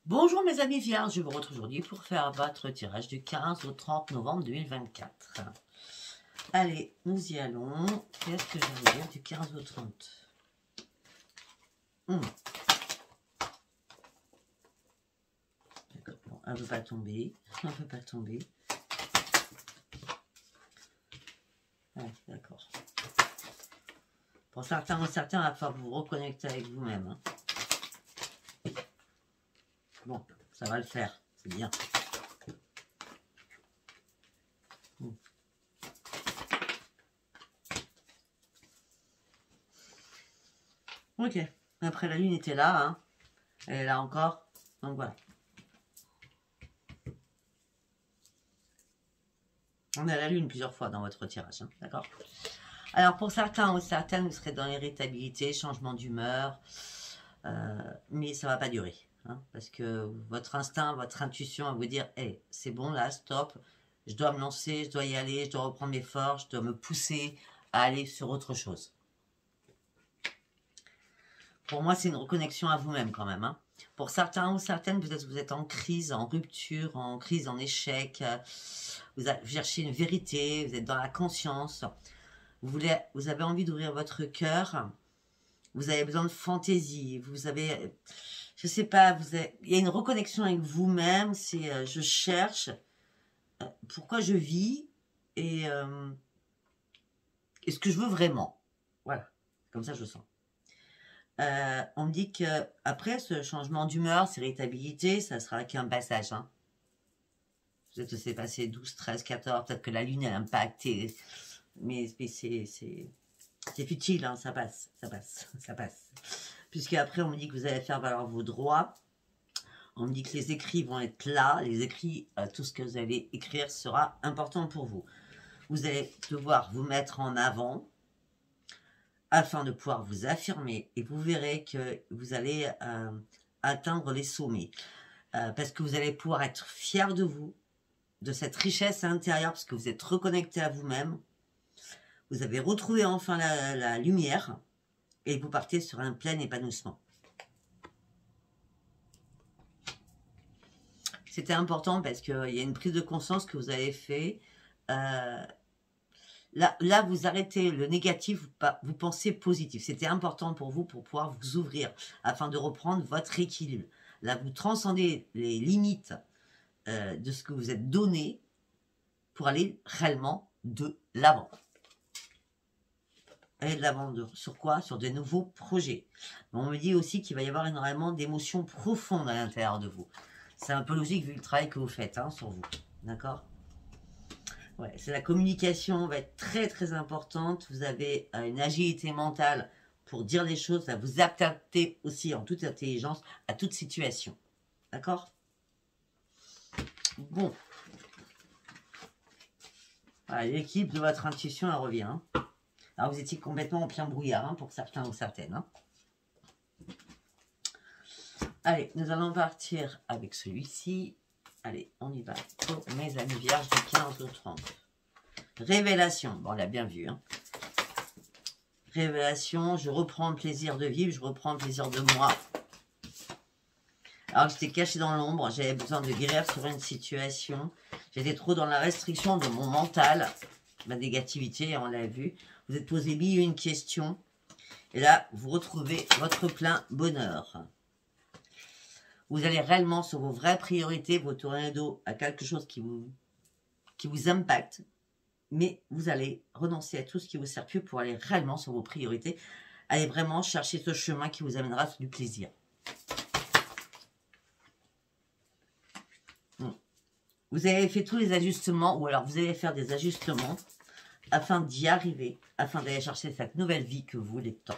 Bonjour mes amis vierges, je vous retrouve aujourd'hui pour faire votre tirage du 15 au 30 novembre 2024. Allez, nous y allons. Qu'est-ce que je vais dire du 15 au 30 D'accord, bon, elle ne veut pas tomber. Elle ne veut pas tomber. Ouais, d'accord. Pour certains ou certains, il va falloir vous reconnecter avec vous-même. Hein. Bon, ça va le faire, c'est bien. Ok, après la lune était là, hein. Elle est là encore, donc voilà. On a la lune plusieurs fois dans votre tirage, hein, d'accord. Alors pour certains ou certaines, vous serez dans l'irritabilité, changement d'humeur, mais ça ne va pas durer. Hein, parce que votre instinct, votre intuition va vous dire hey, c'est bon là, stop, je dois me lancer, je dois y aller, je dois reprendre mes forces, je dois me pousser à aller sur autre chose. Pour moi, c'est une reconnexion à vous-même quand même. Hein. Pour certains ou certaines, peut-être vous êtes en crise, en rupture, en crise, en échec. Vous cherchez une vérité, vous êtes dans la conscience. Vous avez envie d'ouvrir votre cœur. Vous avez besoin de fantaisie. Vous avez, je sais pas, il y a une reconnexion avec vous-même. C'est je cherche pourquoi je vis et ce que je veux vraiment. Voilà, comme ça je sens. On me dit que après ce changement d'humeur, cette irritabilité, ça sera qu'un passage. Hein. Peut-être c'est passé 12, 13, 14, peut-être que la lune a impacté, mais c'est futile, hein, ça passe, ça passe, ça passe. Puisque après on me dit que vous allez faire valoir vos droits, on me dit que les écrits vont être là, les écrits, tout ce que vous allez écrire sera important pour vous. Vous allez devoir vous mettre en avant, afin de pouvoir vous affirmer et vous verrez que vous allez atteindre les sommets parce que vous allez pouvoir être fier de vous, de cette richesse intérieure parce que vous êtes reconnecté à vous-même, vous avez retrouvé enfin la lumière et vous partez sur un plein épanouissement. C'était important parce qu'il y a une prise de conscience que vous avez fait. Là, vous arrêtez le négatif, vous pensez positif. C'était important pour vous pour pouvoir vous ouvrir afin de reprendre votre équilibre. Là, vous transcendez les limites de ce que vous êtes donné pour aller réellement de l'avant. Aller de l'avant sur quoi? Sur de nouveaux projets. Mais on me dit aussi qu'il va y avoir énormément d'émotions profondes à l'intérieur de vous. C'est un peu logique vu le travail que vous faites hein, sur vous. D'accord? Ouais, c'est la communication va être très très importante. Vous avez une agilité mentale pour dire les choses, à vous adapter aussi en toute intelligence à toute situation. D'accord? Bon. Voilà, l'équipe de votre intuition, elle revient. Hein. Alors vous étiez complètement en plein brouillard hein, pour certains ou certaines. Hein. Allez, nous allons partir avec celui-ci. Allez, on y va pour mes amis vierges du 15 au 30. Révélation. Bon, on l'a bien vu. Hein. Révélation, je reprends le plaisir de vivre, je reprends le plaisir de moi. Alors j'étais cachée dans l'ombre, j'avais besoin de guérir sur une situation. J'étais trop dans la restriction de mon mental, ma négativité, on l'a vu. Vous êtes posé mille et une questions. Et là, vous retrouvez votre plein bonheur. Vous allez réellement sur vos vraies priorités, vous tournez le dos à quelque chose qui vous impacte. Mais vous allez renoncer à tout ce qui vous sert plus pour aller réellement sur vos priorités. Allez vraiment chercher ce chemin qui vous amènera sur du plaisir. Vous avez fait tous les ajustements, ou alors vous allez faire des ajustements afin d'y arriver, afin d'aller chercher cette nouvelle vie que vous voulez tant.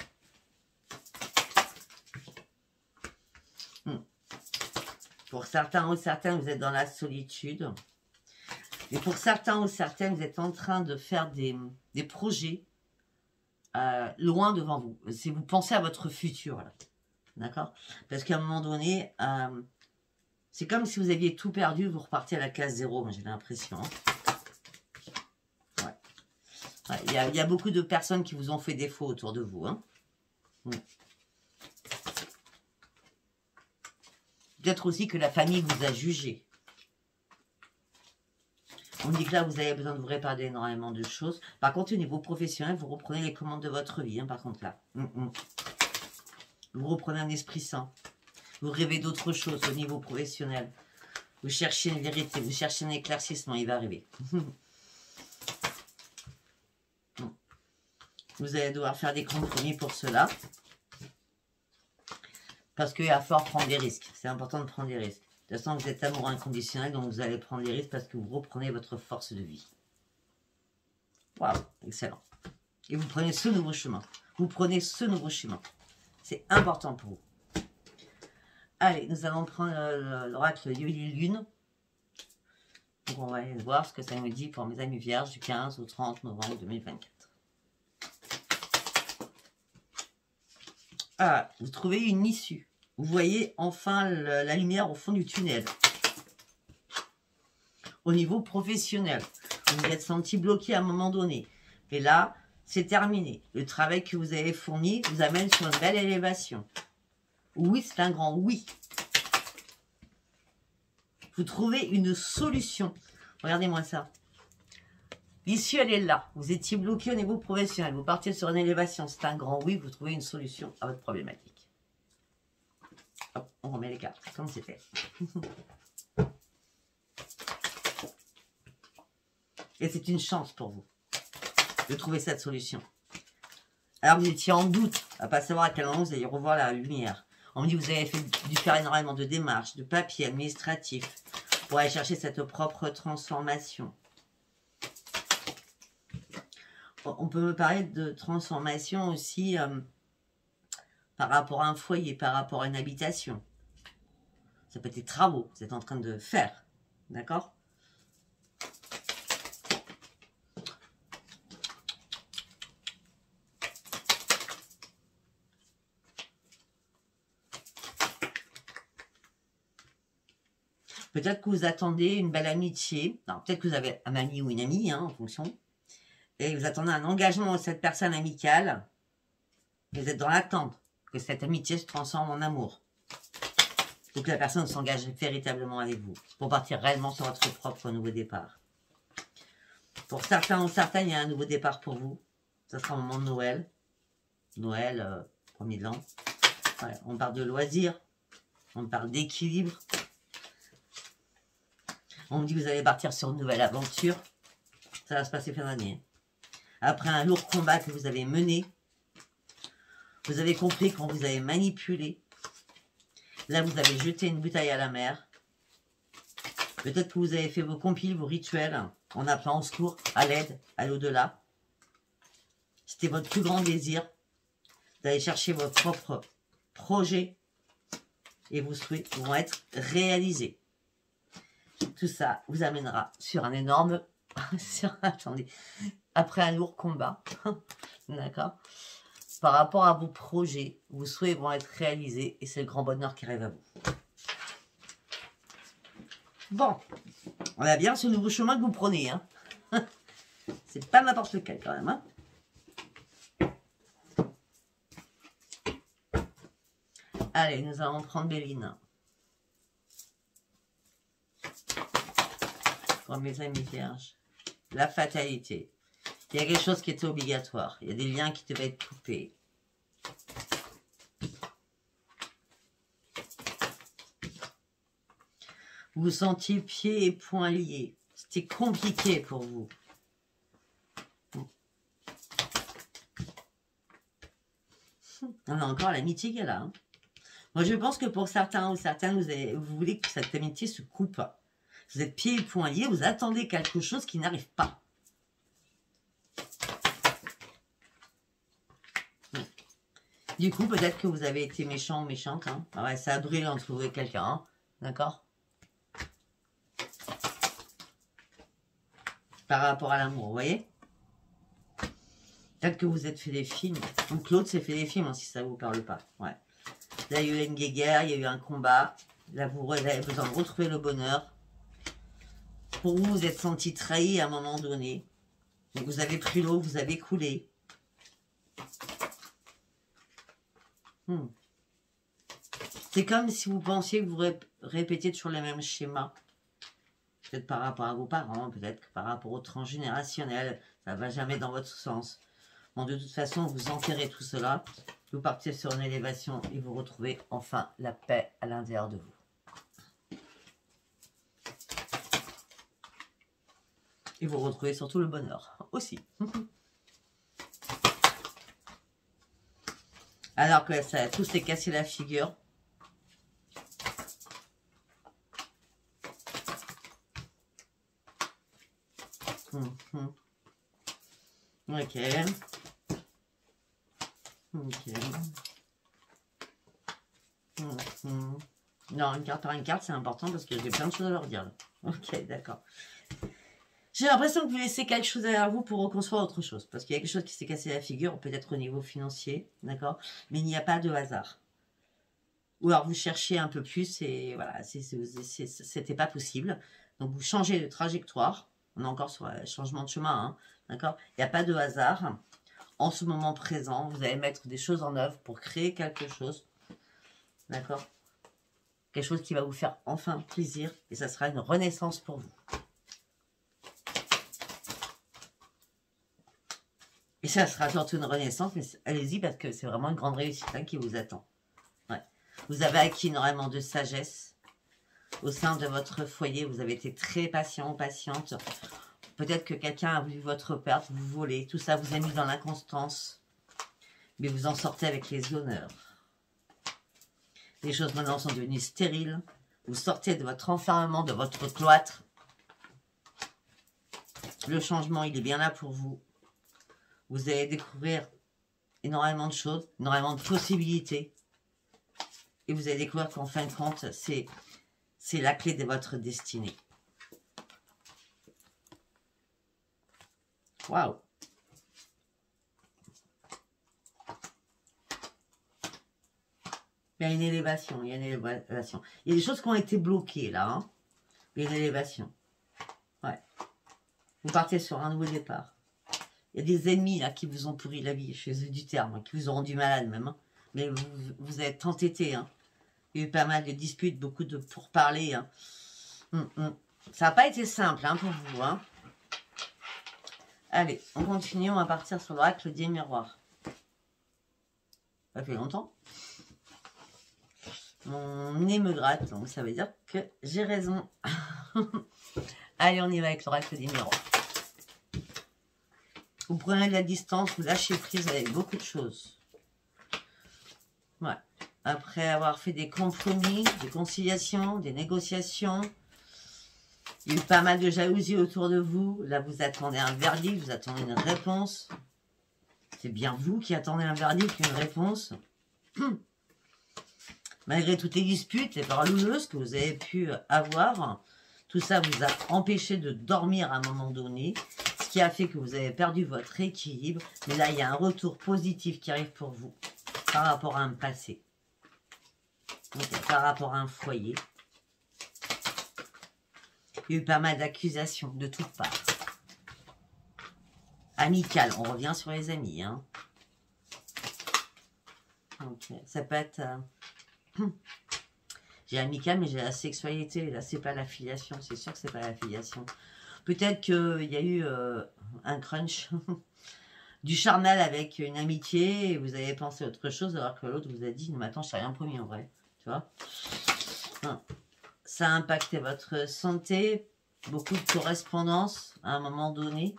Pour certains ou certaines, vous êtes dans la solitude. Et pour certains ou certaines, vous êtes en train de faire des projets loin devant vous. Si vous pensez à votre futur, d'accord? Parce qu'à un moment donné, c'est comme si vous aviez tout perdu, vous repartez à la case zéro, j'ai l'impression. Ouais. Ouais, il y a beaucoup de personnes qui vous ont fait défaut autour de vous. Hein. Peut-être aussi que la famille vous a jugé. On dit que là, vous avez besoin de vous réparer énormément de choses. Par contre, au niveau professionnel, vous reprenez les commandes de votre vie. Hein, par contre, là. Vous reprenez un esprit sain. Vous rêvez d'autre chose au niveau professionnel. Vous cherchez une vérité. Vous cherchez un éclaircissement. Il va arriver. Vous allez devoir faire des compromis pour cela. Parce qu'il va falloir prendre des risques. C'est important de prendre des risques. De toute façon, vous êtes amoureux inconditionnel, donc vous allez prendre des risques parce que vous reprenez votre force de vie. Waouh, excellent. Et vous prenez ce nouveau chemin. Vous prenez ce nouveau chemin. C'est important pour vous. Allez, nous allons prendre l'oracle de Lune. Donc, on va aller voir ce que ça nous dit pour mes amis vierges du 15 au 30 novembre 2024. Ah, vous trouvez une issue. Vous voyez enfin la lumière au fond du tunnel. Au niveau professionnel, vous vous êtes senti bloqué à un moment donné. Et là, c'est terminé. Le travail que vous avez fourni vous amène sur une belle élévation. Oui, c'est un grand oui. Vous trouvez une solution. Regardez-moi ça. L'issue, elle est là. Vous étiez bloqué au niveau professionnel. Vous partez sur une élévation. C'est un grand oui. Vous trouvez une solution à votre problématique. Hop, on remet les cartes, comme c'est fait. Et c'est une chance pour vous de trouver cette solution. Alors vous étiez en doute, à ne pas savoir à quel moment vous allez revoir la lumière. On me dit que vous avez dû faire énormément de démarches, de papiers administratifs pour aller chercher cette propre transformation. On peut me parler de transformation aussi par rapport à un foyer, par rapport à une habitation. Ça peut être des travaux que vous êtes en train de faire. D'accord ? Peut-être que vous attendez une belle amitié. Peut-être que vous avez un ami ou une amie, hein, en fonction. Et vous attendez un engagement de cette personne amicale. Vous êtes dans l'attente que cette amitié se transforme en amour. Faut que la personne s'engage véritablement avec vous. Pour partir réellement sur votre propre nouveau départ. Pour certains ou certaines, il y a un nouveau départ pour vous. Ça sera au moment de Noël. Noël, premier de l'an. Ouais, on parle de loisirs. On parle d'équilibre. On me dit que vous allez partir sur une nouvelle aventure. Ça va se passer fin d'année. Après un lourd combat que vous avez mené, vous avez compris qu'on vous avait manipulé. Là, vous avez jeté une bouteille à la mer. Peut-être que vous avez fait vos compiles, vos rituels, en appelant au secours, à l'aide, à l'au-delà. C'était votre plus grand désir d'aller chercher votre propre projet et vos souhaits vont être réalisés. Tout ça vous amènera sur un énorme... attendez, après un lourd combat, d'accord, par rapport à vos projets, vos souhaits vont être réalisés et c'est le grand bonheur qui arrive à vous. Bon, on a bien ce nouveau chemin que vous prenez, hein. C'est pas n'importe lequel quand même, hein. Allez, nous allons prendre Béline. Pour mes amis vierges. La fatalité. Il y a quelque chose qui était obligatoire. Il y a des liens qui devaient être coupés. Vous vous sentiez pieds et poings liés. C'était compliqué pour vous. On a encore l'amitié qui est là. Hein. Moi, je pense que pour certains ou certaines, vous voulez que cette amitié se coupe. Vous êtes pieds et poings liés, vous attendez quelque chose qui n'arrive pas. Du coup, peut-être que vous avez été méchant ou méchante. Hein. Ouais, ça a brûlé entre vous et quelqu'un. Hein. D'accord ? Par rapport à l'amour, vous voyez ? Peut-être que vous êtes fait des films. Ou Claude s'est fait des films, hein, si ça ne vous parle pas. Ouais. Là, il y a eu une guéguerre, il y a eu un combat. Là, vous avez besoin de retrouver le bonheur. Pour vous, vous êtes senti trahi à un moment donné. Donc, vous avez pris l'eau, vous avez coulé. C'est comme si vous pensiez que vous répétiez toujours les mêmes schémas. Peut-être par rapport à vos parents, peut-être par rapport au transgénérationnel. Ça ne va jamais dans votre sens. Bon, de toute façon, vous enterrez tout cela. Vous partez sur une élévation et vous retrouvez enfin la paix à l'intérieur de vous. Et vous retrouvez surtout le bonheur aussi. Alors que ça a tout s'est cassé la figure. Ok. Ok. Non, une carte par une carte, c'est important parce que j'ai plein de choses à leur dire. Là. Ok, d'accord. J'ai l'impression que vous laissez quelque chose derrière vous pour reconstruire autre chose. Parce qu'il y a quelque chose qui s'est cassé la figure, peut-être au niveau financier, d'accord? Mais il n'y a pas de hasard. Ou alors vous cherchez un peu plus et voilà, c'était pas possible. Donc vous changez de trajectoire. On est encore sur le changement de chemin, hein, d'accord? Il n'y a pas de hasard. En ce moment présent, vous allez mettre des choses en œuvre pour créer quelque chose, d'accord? Quelque chose qui va vous faire enfin plaisir et ça sera une renaissance pour vous. Et ça sera surtout une renaissance, mais allez-y parce que c'est vraiment une grande réussite hein, qui vous attend. Ouais. Vous avez acquis énormément de sagesse au sein de votre foyer. Vous avez été très patient, patiente. Peut-être que quelqu'un a vu votre perte, vous volez. Tout ça vous a mis dans l'inconstance. Mais vous en sortez avec les honneurs. Les choses maintenant sont devenues stériles. Vous sortez de votre enfermement, de votre cloître. Le changement, il est bien là pour vous. Vous allez découvrir énormément de choses, énormément de possibilités. Et vous allez découvrir qu'en fin de compte, c'est la clé de votre destinée. Waouh! Il y a une élévation, il y a une élévation. Il y a des choses qui ont été bloquées là. Hein. Il y a une élévation. Ouais. Vous partez sur un nouveau départ. Il y a des ennemis là qui vous ont pourri la vie, chez eux du terme, hein, qui vous ont rendu malade même. Hein. Mais vous êtes entêté. Hein. Il y a eu pas mal de disputes, beaucoup de pourparlers. Hein. Ça n'a pas été simple hein, pour vous. Hein. Allez, on continue, on va partir sur l'oracle des miroirs. Ça fait longtemps. Mon nez me gratte, donc ça veut dire que j'ai raison. Allez, on y va avec l'oracle des miroirs. Vous prenez de la distance, vous lâchez prise avec beaucoup de choses. Ouais. Après avoir fait des compromis, des conciliations, des négociations, il y a eu pas mal de jalousie autour de vous. Là, vous attendez un verdict, vous attendez une réponse. C'est bien vous qui attendez un verdict, une réponse. Malgré toutes les disputes, les parlouleuses que vous avez pu avoir, tout ça vous a empêché de dormir à un moment donné, ce qui a fait que vous avez perdu votre équilibre. Mais là, il y a un retour positif qui arrive pour vous par rapport à un passé, donc, par rapport à un foyer. Il y a eu pas mal d'accusations de toutes parts. Amical, on revient sur les amis. Hein. Okay. Ça peut être... J'ai amical, mais j'ai la sexualité. Là, c'est pas l'affiliation. C'est sûr que c'est pas l'affiliation. Peut-être qu'il y a eu un crunch du charnel avec une amitié et vous avez pensé à autre chose alors que l'autre vous a dit « Non, mais attends, je t'ai rien promis en vrai. » Tu vois, ça a impacté votre santé. Beaucoup de correspondance à un moment donné.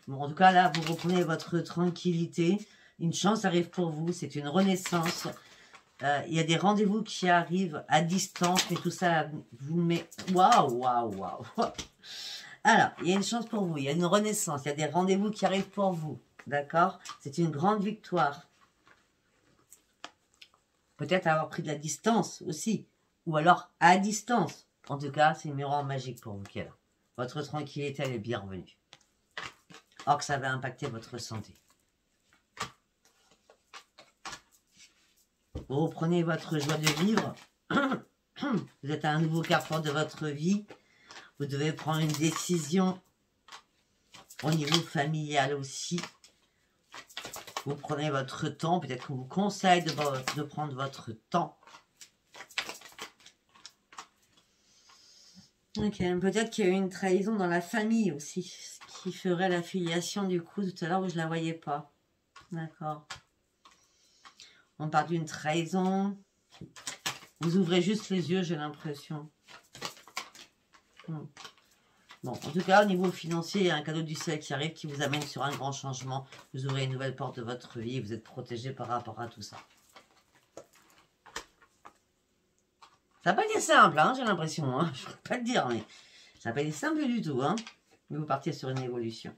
Bon, en tout cas, là, vous reprenez votre tranquillité. Une chance arrive pour vous. C'est une renaissance. Il y a des rendez-vous qui arrivent à distance. Mais tout ça vous met... Waouh, waouh, waouh. Alors, il y a une chance pour vous. Il y a une renaissance. Il y a des rendez-vous qui arrivent pour vous. D'accord? C'est une grande victoire. Peut-être avoir pris de la distance aussi. Ou alors à distance. En tout cas, c'est une miroir magique pour vous qui est là. Votre tranquillité, elle est bienvenue. Or que ça va impacter votre santé. Vous reprenez votre joie de vivre. Vous êtes à un nouveau carrefour de votre vie. Vous devez prendre une décision au niveau familial aussi. Vous prenez votre temps. Peut-être qu'on vous conseille de prendre votre temps. Ok, peut-être qu'il y a eu une trahison dans la famille aussi. Ce qui ferait la filiation du coup tout à l'heure où je ne la voyais pas. D'accord. On parle d'une trahison. Vous ouvrez juste les yeux, j'ai l'impression. Bon, en tout cas, au niveau financier, il y a un cadeau du ciel qui arrive, qui vous amène sur un grand changement. Vous ouvrez une nouvelle porte de votre vie et vous êtes protégé par rapport à tout ça. Ça n'a pas été simple, hein, j'ai l'impression. Hein. Je ne pourrais pas te dire, mais ça n'a pas été simple du tout. Hein. Mais vous partez sur une évolution.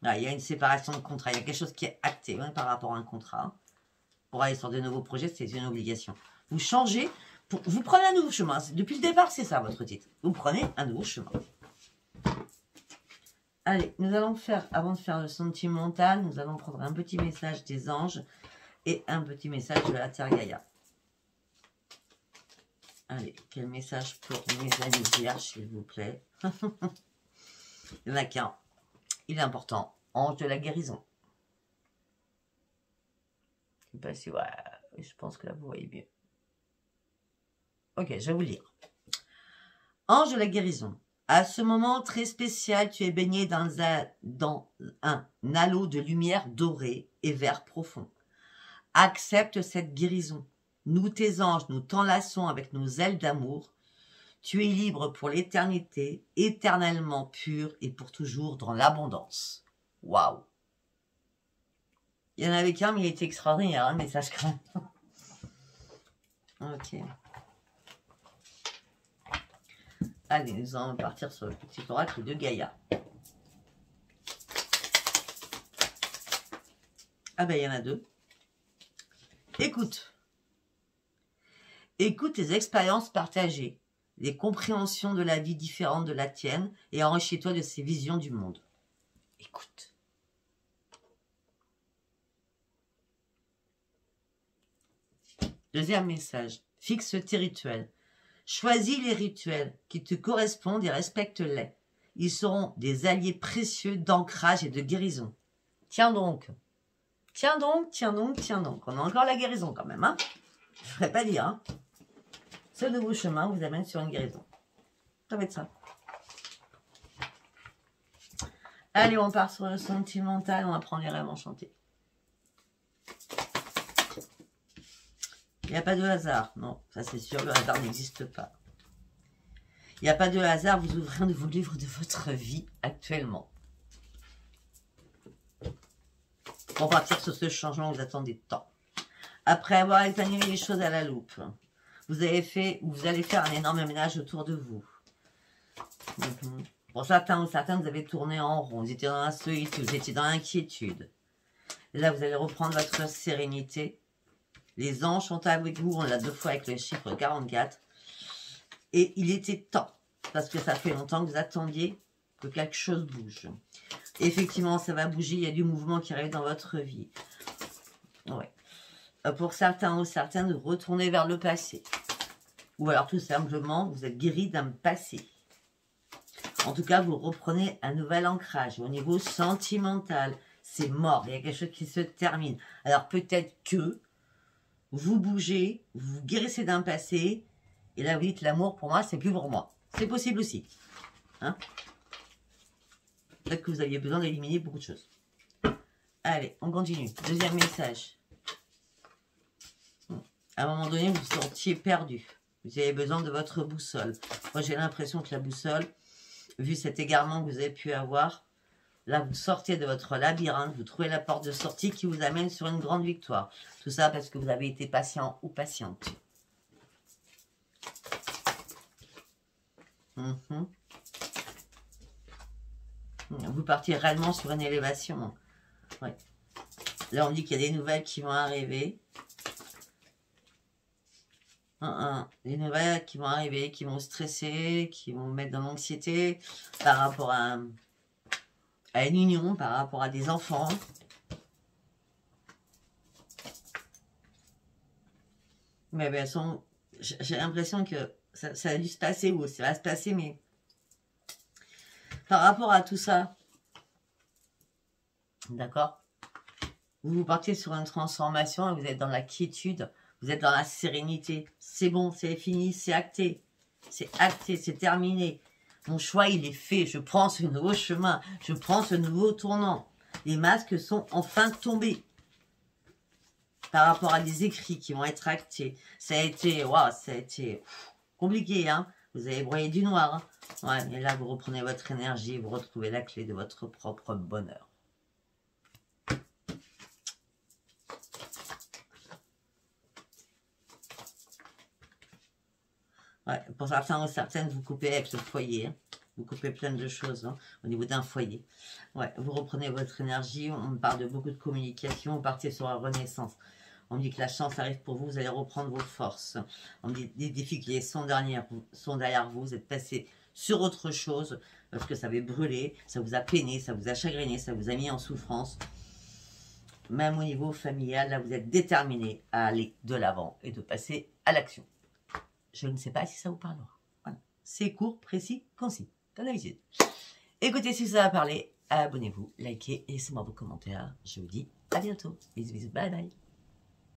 Là, il y a une séparation de contrat. Il y a quelque chose qui est acté par rapport à un contrat. Pour aller sur de nouveaux projets, c'est une obligation. Vous changez, vous prenez un nouveau chemin. Depuis le départ, c'est ça votre titre. Vous prenez un nouveau chemin. Allez, nous allons faire, avant de faire le sentimental, nous allons prendre un petit message des anges et un petit message de la Terre Gaïa. Allez, quel message pour mes amis vierges, s'il vous plaît. Il n'y en a qu'un. Il est important. Ange de la guérison. Ouais, je pense que là, vous voyez mieux. Ok, je vais vous lire. Ange de la guérison. À ce moment très spécial, tu es baigné dans un halo de lumière dorée et vert profond. Accepte cette guérison. Nous, tes anges, nous t'enlaçons avec nos ailes d'amour. Tu es libre pour l'éternité, éternellement pur et pour toujours dans l'abondance. Waouh! Il y en avait qu'un, mais il était extraordinaire, hein, le message quand même. Ok. Allez, nous allons partir sur le petit oracle de Gaïa. Ah ben, il y en a deux. Écoute. Écoute tes expériences partagées, les compréhensions de la vie différentes de la tienne et enrichis-toi de ces visions du monde. Écoute. Deuxième message. Fixe tes rituels. Choisis les rituels qui te correspondent et respecte-les. Ils seront des alliés précieux d'ancrage et de guérison. Tiens donc. Tiens donc, tiens donc, tiens donc. On a encore la guérison quand même, hein. Je ne ferais pas dire, hein. Ce nouveau chemin vous amène sur une guérison. Ça va être ça. Allez, on part sur le sentimental. On va prendre les rêves enchantés. Il n'y a pas de hasard. Non, ça c'est sûr, le hasard n'existe pas. Il n'y a pas de hasard, vous ouvrez un nouveau livre de votre vie actuellement. Pour partir sur ce changement, vous attendez tant. Après avoir examiné les choses à la loupe, vous allez faire un énorme ménage autour de vous. Pour certains ou certaines, vous avez tourné en rond, vous étiez dans la solitude, vous étiez dans l'inquiétude. Là, vous allez reprendre votre sérénité. Les anges sont avec vous, on l'a 2 fois avec le chiffre 44. Et il était temps, parce que ça fait longtemps que vous attendiez que quelque chose bouge. Et effectivement, ça va bouger, il y a du mouvement qui arrive dans votre vie. Ouais. Pour certains ou certaines, retournez vers le passé. Ou alors tout simplement, vous êtes guéri d'un passé. En tout cas, vous reprenez un nouvel ancrage. Au niveau sentimental, c'est mort, il y a quelque chose qui se termine. Alors peut-être que vous bougez, vous guérissez d'un passé, et là vous dites l'amour pour moi, c'est plus pour moi. C'est possible aussi. Hein? Peut-être que vous aviez besoin d'éliminer beaucoup de choses. Allez, on continue. Deuxième message. À un moment donné, vous vous sentiez perdu. Vous avez besoin de votre boussole. Moi, j'ai l'impression que la boussole, vu cet égarement que vous avez pu avoir, là, vous sortez de votre labyrinthe, vous trouvez la porte de sortie qui vous amène sur une grande victoire. Tout ça parce que vous avez été patient ou patiente. Vous partez réellement sur une élévation. Ouais. Là, on dit qu'il y a des nouvelles qui vont arriver. Des nouvelles qui vont arriver, qui vont stresser, qui vont mettre dans l'anxiété par rapport à une union, par rapport à des enfants. Mais ben, j'ai l'impression que ça a dû se passer ou ça va se passer, mais par rapport à tout ça, d'accord, Vous partez sur une transformation et vous êtes dans la quiétude, vous êtes dans la sérénité. C'est bon, c'est fini, c'est acté. C'est acté, c'est terminé. Mon choix, il est fait. Je prends ce nouveau chemin. Je prends ce nouveau tournant. Les masques sont enfin tombés. Par rapport à des écrits qui vont être actés. Ça a été, waouh, ça a été compliqué, hein. Vous avez broyé du noir. Hein. Ouais, mais là, vous reprenez votre énergie, vous retrouvez la clé de votre propre bonheur. Ouais, pour certains ou certaines, vous coupez avec le foyer. Hein. Vous coupez plein de choses hein, au niveau d'un foyer. Ouais, vous reprenez votre énergie. On parle de beaucoup de communication. Vous partez sur la renaissance. On dit que la chance arrive pour vous. Vous allez reprendre vos forces. On dit des défis qui sont derrière vous. Vous êtes passé sur autre chose parce que ça avait brûlé. Ça vous a peiné. Ça vous a chagriné. Ça vous a mis en souffrance. Même au niveau familial, là, vous êtes déterminé à aller de l'avant et de passer à l'action. Je ne sais pas si ça vous parlera. Voilà. C'est court, précis, concis, comme d'habitude. Écoutez, si ça va parler, abonnez-vous, likez et laissez-moi vos commentaires. Je vous dis à bientôt. Bisous, bisous, bye bye.